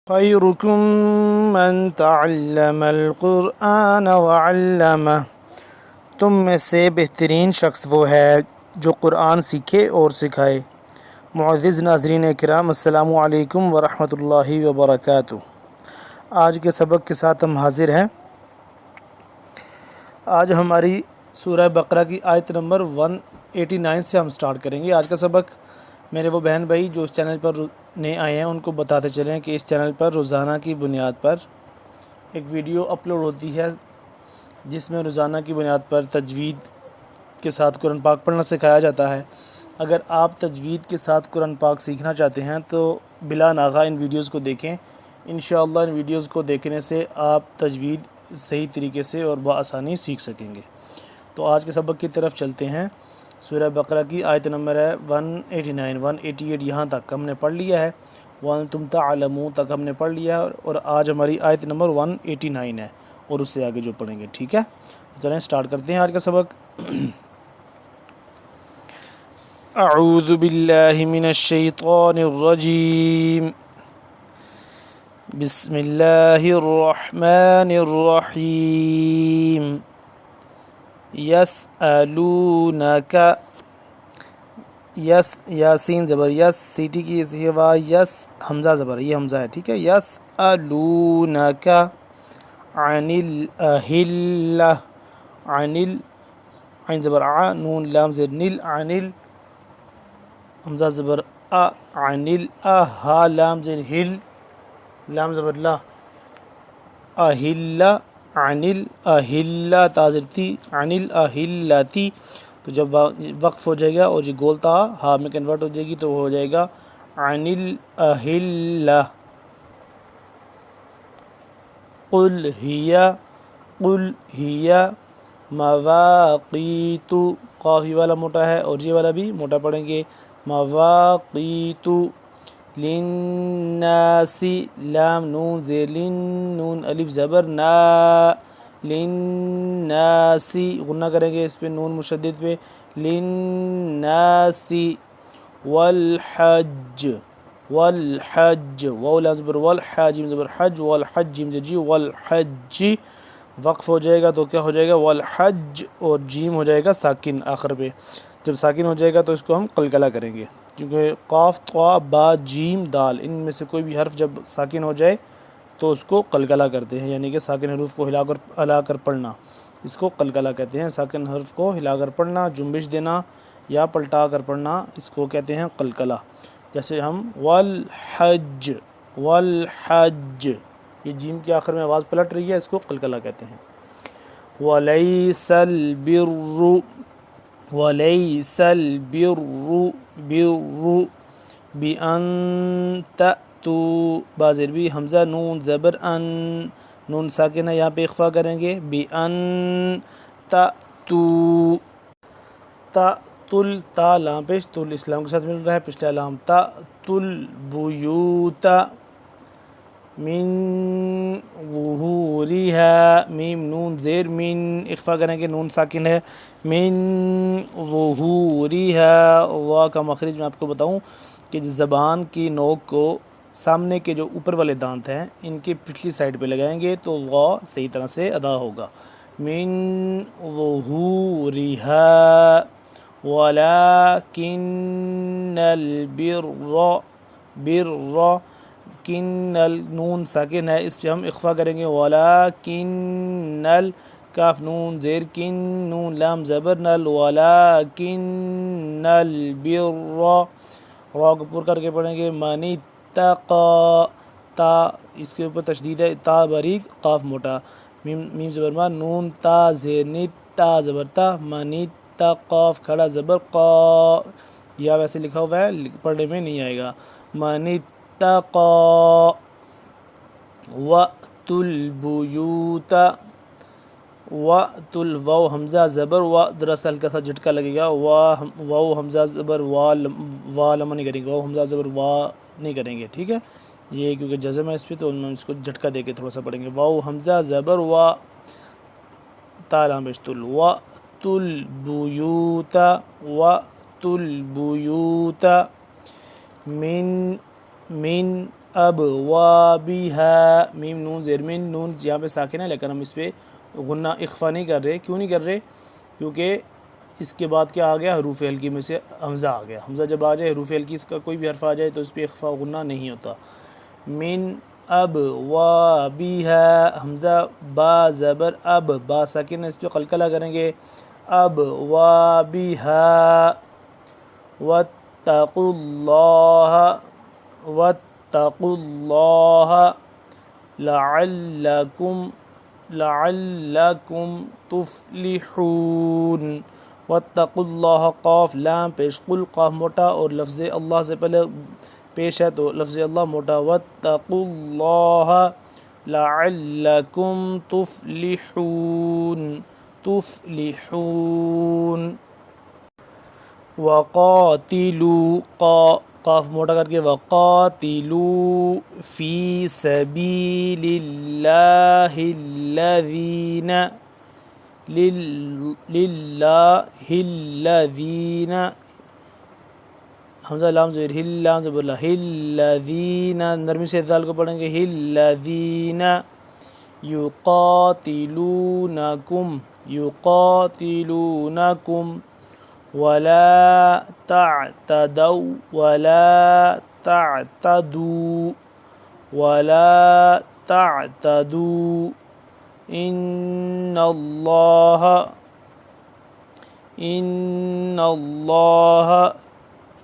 خیرکم من تعلم القرآن وعلمہ، تم میں سے بہترین شخص وہ ہے جو قرآن سیکھے اور سکھائے۔ معزز ناظرین کرام، السلام علیکم ورحمۃ اللہ وبرکاتہ۔ آج کے سبق کے ساتھ ہم حاضر ہیں۔ آج ہماری سورہ بقرہ کی آیت نمبر 189 سے ہم سٹارٹ کریں گے آج کا سبق۔ میرے وہ بہن بھائی جو اس چینل پر نئے آئے ہیں ان کو بتاتے چلیں کہ اس چینل پر روزانہ کی بنیاد پر ایک ویڈیو اپلوڈ ہوتی ہے جس میں روزانہ کی بنیاد پر تجوید کے ساتھ قرآن پاک پڑھنا سکھایا جاتا ہے۔ اگر آپ تجوید کے ساتھ قرآن پاک سیکھنا چاہتے ہیں تو بلا ناغہ ان ویڈیوز کو دیکھیں۔ انشاءاللہ ان ویڈیوز کو دیکھنے سے آپ تجوید صحیح طریقے سے اور بآسانی سیکھ سکیں گے۔ تو آج کے سبق کی طرف چلتے ہیں۔ سورہ بقرہ کی آیت نمبر ہے 188 یہاں تک ہم نے پڑھ لیا ہے، وَأَنْتُمْ تَعْلَمُونَ تک ہم نے پڑھ لیا ہے، اور آج ہماری آیت نمبر 189 ہے اور اس سے آگے جو پڑھیں گے، ٹھیک ہے؟ چلیں سٹارٹ کرتے ہیں آج کا سبق۔ اعوذ باللہ من الشیطان الرجیم، بسم اللہ الرحمن الرحیم۔ یسألونک، یس یاسین زبر یس، سیٹی کی سوا یس، حمزہ زبر یہ حمزہ ہے، ٹھیک ہے؟ یسألونک عن الأہلہ، عن عین زبر ع، نون لام زیر نیل، عن حمزہ زبر عن الأہا، لام زیر ہل، لام زبر لا، اہلہ، عن الاہلہ، تا زیر تی، عن الاہلتی۔ تو جب وقف ہو جائے گا اور یہ گولتا ہا میں کنورٹ ہو جائے گی تو وہ ہو جائے گا عن الاہلہ۔ قل ہی مواقیت، قاف یہ والا موٹا ہے اور یہ والا بھی موٹا پڑھیں گے، مواقیت للناس، لام نون زیر لن، نون الف زبر نا، للناس غنہ کریں گے اس پہ، نون مشدد پہ، للناس، والحج، والحج، واو لام زبر والحا، جیم زبر حج، والحج جیم زبر جی، والحج وقف ہو جائے گا تو کیا ہو جائے گا؟ والحج، اور جیم ہو جائے گا ساکن آخر پہ۔ جب ساکن ہو جائے گا تو اس کو ہم قلقلہ کریں گے، کیونکہ قاف طا با جیم دال ان میں سے کوئی بھی حرف جب ساکن ہو جائے تو اس کو قلقلہ کرتے ہیں، یعنی کہ ساکن حروف کو ہلا کر پڑھنا، اس کو قلقلہ کہتے ہیں۔ ساکن حرف کو ہلا کر پڑھنا، جنبش دینا یا پلٹا کر پڑھنا، اس کو کہتے ہیں قلقلہ۔ جیسے ہم والحج، والحج، یہ جیم کے آخر میں آواز پلٹ رہی ہے، اس کو قلقلہ کہتے ہیں۔ وَلَيْسَ الْبِرُّ، وَلَيْسَ الْبِرُّ، بِرُّ بِأَن تَأْتُوا، با زیر بھی، حمزہ نون زبر ان، نون ساکن ہے یہاں پہ اخفا کریں گے، بِأَن تَأْتُوا، تَأْتُل، تا لام پیش، تل اسلام کے ساتھ مل رہا ہے، پچھلا لام، تَأْتُ الْبُیُوتَ من ظہورها، میم نون زیر من، اخفا کریں گے، نون ساکن ہے، من ظہورها۔ وا کا مخرج میں آپ کو بتاؤں کہ زبان کی نوک کو سامنے کے جو اوپر والے دانت ہیں ان کے پچھلی سائڈ پہ لگائیں گے تو وا صحیح طرح سے ادا ہوگا، من ظہورها۔ ولكن البر، بر، کن نون ساکن ہے، اس پہ ہم اخفا کریں گے، ولكن کاف نون زیر کن، نون لام زبر نل، ولكن البر، را کو پر کر کے پڑھیں گے، من اتقى، تا اس کے اوپر تشدید ہے، تا باریک قاف موٹا، میم زبر ما، نون تا زیر نت، تا زبر تا، من اتقى، قاف کھڑا زبر قا، یا ویسے لکھا ہوا ہے پڑھنے میں نہیں آئے گا، من اتقى۔ وَأْتُوا الْبُيُوتَ، وَأْتُوا، واو حمزہ زبر وا، دراصل ہلکا سا جھٹکا لگے گا، واو حمزہ زبر وا لمع نہیں کریں گے، واو حمزہ زبر وا نہیں کریں گے، ٹھیک ہے؟ یہ کیونکہ جزم ہے اس پہ تو اس کو جھٹکا دے کے تھوڑا سا پڑھیں گے، واو حمزہ زبر وا، تا لام پیش تل، وَأْتُوا الْبُيُوتَ، وَأْتُوا الْبُيُوتَ من ابوابها میم نون زیر من نون یہاں پہ ساکن ہے لیکن ہم اس پہ غنہ اخفا نہیں کر رہے. کیوں نہیں کر رہے؟ کیونکہ اس کے بعد کیا آ گیا؟ حروف ہلکی میں سے حمزہ آ گیا. حمزہ جب آ جائے حروف ہلکی اس کا کوئی بھی حرف آ جائے تو اس پہ اخفا غنہ نہیں ہوتا. من ابوابها حمزہ با زبر اب با ساکن ہے اس پہ قلقلہ کریں گے. ابوابها واتقوا اللہ واتقوا اللہ لعلکم تفلحون. واتقوا اللہ قاف لام پیش قل قاف موٹا اور لفظ اللہ سے پہلے پیش ہے تو لفظ اللہ موٹا. واتقوا اللہ لعلکم تفلحون تفلحون. وقاتلوا قاف موٹا کر کے وقاتلوا فی سبیل اللہ الذین للہ الذین حمزہ لام زبر ہل لام زبر لا الذین نرمی سے ذال کو پڑھیں گے الذین یقاتلونکم ولا تعتدوا ان اللہ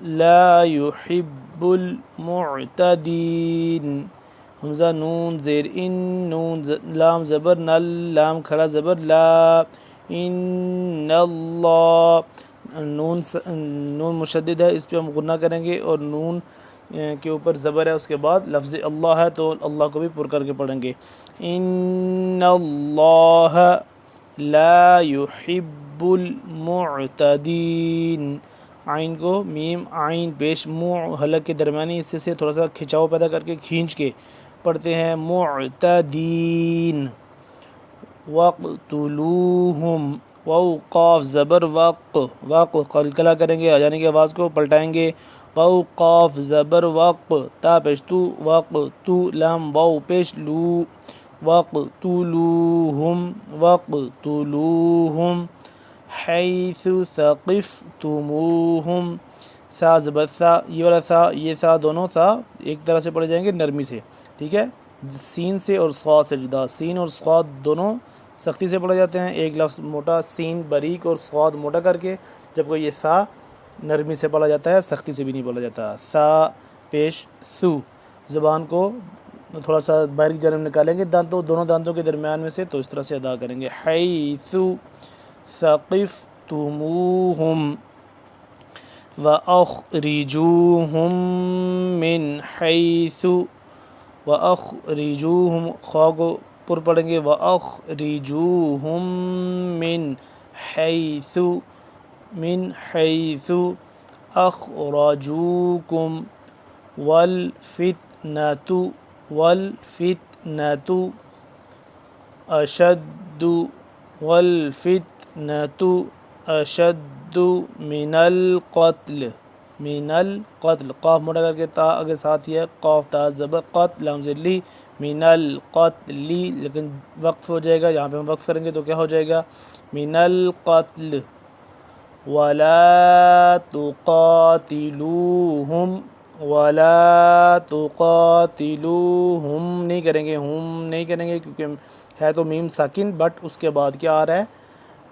لا يحب المعتدین. حمزہ نون زیر ان نون لام زبر نل لام کھڑا زبر لا ان اللہ نون مشدد ہے اس پہ ہم غنہ کریں گے اور نون کے اوپر زبر ہے اس کے بعد لفظ اللہ ہے تو اللہ کو بھی پر کر کے پڑھیں گے. ان اللہ لا يحب المعتدین. عین کو میم عین پیش منہ حلق کے درمیانی حصے سے تھوڑا سا کھچاؤ پیدا کر کے کھینچ کے پڑھتے ہیں معتدین. وقتلوہم واو قاف زبر وق قلقلہ کریں گے یعنی کہ آواز کو پلٹائیں گے. واو قاف زبر وق تا پیش تو وق تو لام واو پیش لو وقتلوہم حیث ثقفتموہم. سا زبر سا یہ والا سا یہ سا دونوں سا ایک طرح سے پڑھے جائیں گے نرمی سے. ٹھیک ہے سین سے اور صاد سے جدا. سین اور صاد دونوں سختی سے پڑھے جاتے ہیں. ایک لفظ موٹا سین باریک اور صاد موٹا کر کے جبکہ یہ سا نرمی سے پڑھا جاتا ہے سختی سے بھی نہیں پڑھا جاتا. سا پیش سو زبان کو تھوڑا سا باریک جانب نکالیں گے دونوں دانتوں کے درمیان میں سے تو اس طرح سے ادا کریں گے. حیث ثقفتموہم وَأَخْرِجُوهُم مِّنْ حَيْثُ وَأَخْرِجُوهُم خا کو پر پڑھیں گے وَأَخْرِجُوهُم مِّنْ حَيْثُ أَخْرَجُوكُمْ وَالْفِتْنَةُ أَشَدُّ من القتل قاف موٹا کر کے تا آگے ساتھ ہی ہے قاف تا زبر قت لام ذلی من القتل لیکن وقف ہو جائے گا. یہاں پہ ہم وقف کریں گے تو کیا ہو جائے گا من القتل. ولا تقاتلوہم نہیں کریں گے ہم نہیں کریں گے کیونکہ ہے تو میم ساکن بٹ اس کے بعد کیا آ رہا ہے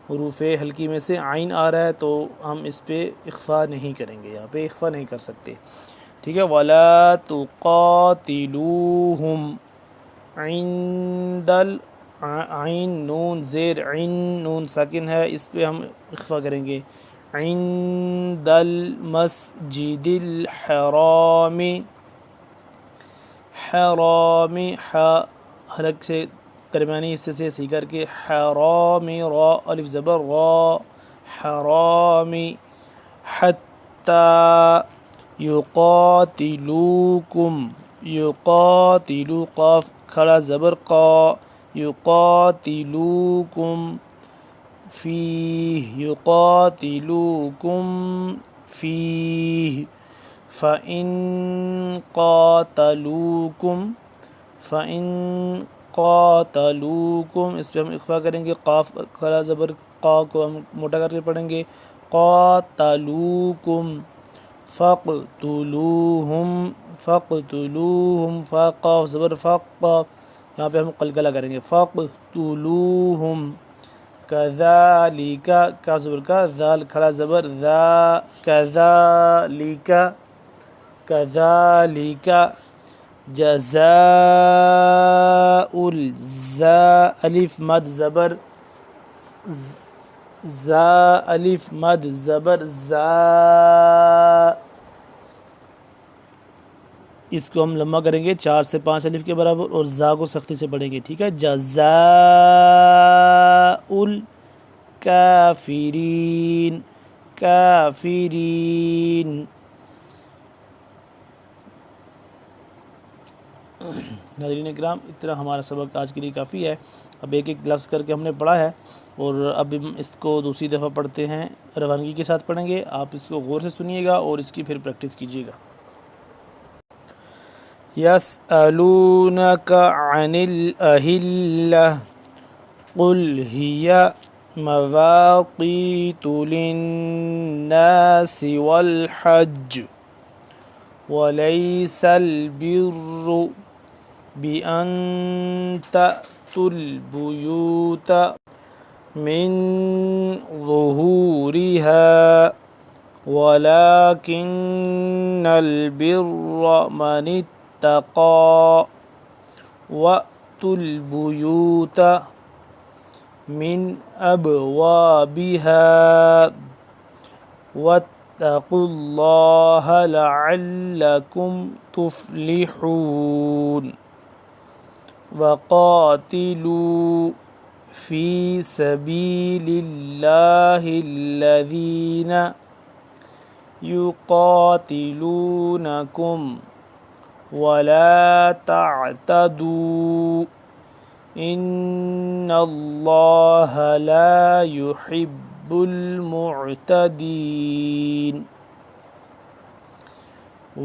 حروف ہلکی میں سے عین آ رہا ہے تو ہم اس پہ اخفا نہیں کریں گے. یہاں پہ اخفا نہیں کر سکتے. ٹھیک ہے ولا تقاتلوہم عند عین نون زیر عین نون ساکن ہے اس پہ ہم اخفا کریں گے. عند المسجد الحرام حلق سے درمیانی حصے سے سی کر کے حرامی را الف زبر را حرامی حتی یقاتلو قاف کھڑا زبر قا یقاتلوکم فیہ فَإِن قَاتَلُوكُمْ فَإِن قَاتَلُوكُمْ، اس پہ ہم اخفا کریں گے، قاف کھڑا زبر قا کو ہم موٹا کر کے پڑھیں گے، قَاتَلُوكُمْ فَاقْتُلُوهُمْ فَاقْتُلُوهُمْ، فا قاف زبر فق، یہاں پہ ہم قلقلہ کریں گے، فَاقْتُلُوهُمْ كَذَلِكَ، کا زبر کا، ذال کھڑا زبر ذا، كَذَلِكَ كَذَلِكَ جَزَاءُ الزا الف مد زبر زا، الف مد زبر زا، اس کو ہم لمبا کریں گے 4 سے 5 الف کے برابر، اور زا کو سختی سے پڑھیں گے، ٹھیک ہے، جزاء الکافرین کافرین۔ ناظرین اکرام، اتنا ہمارا سبق آج کے لیے کافی ہے، اب ایک ایک لفظ کر کے ہم نے پڑھا ہے، اور اب ہم اس کو دوسری دفعہ پڑھتے ہیں، روانگی کے ساتھ پڑھیں گے، آپ اس کو غور سے سنیے گا اور اس کی پھر پریکٹس کیجیے گا۔ يسألونك عن الأهلة قل هي مواقيت للناس والحج وليس البر بأن تأتوا البيوت من ظهورها ولكن البر من اتقى وأتوا البيوت من أبوابها واتقوا الله لعلكم تفلحون وقاتلوا في سبيل الله الذين يقاتلونكم ولا تعتدوا إن الله لا يحب المعتدين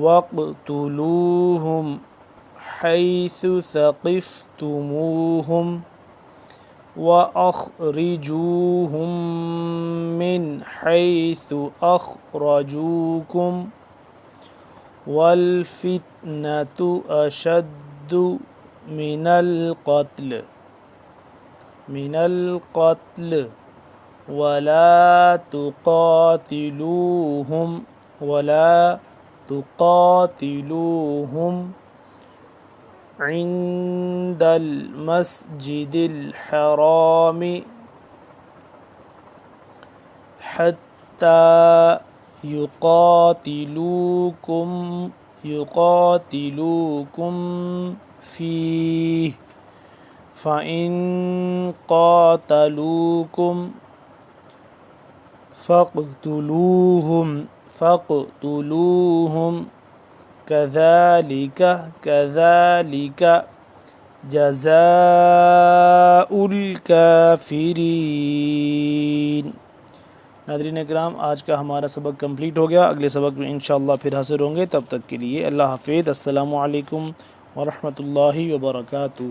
واقتلوهم حيث ثقفتموهم وأخرجوهم من حيث أخرجوكم والفتنة أشد من القتل ولا تقاتلوهم عند المسجد الحرام حتى يقاتلوكم فيه فإن قاتلوكم فاقتلوهم كذلك جزاء الكافرین۔ ناظرین اکرام، آج کا ہمارا سبق کمپلیٹ ہو گیا، اگلے سبق میں انشاءاللہ پھر حاضر ہوں گے، تب تک کے لیے اللہ حافظ، السلام علیکم ورحمۃ اللہ وبرکاتہ۔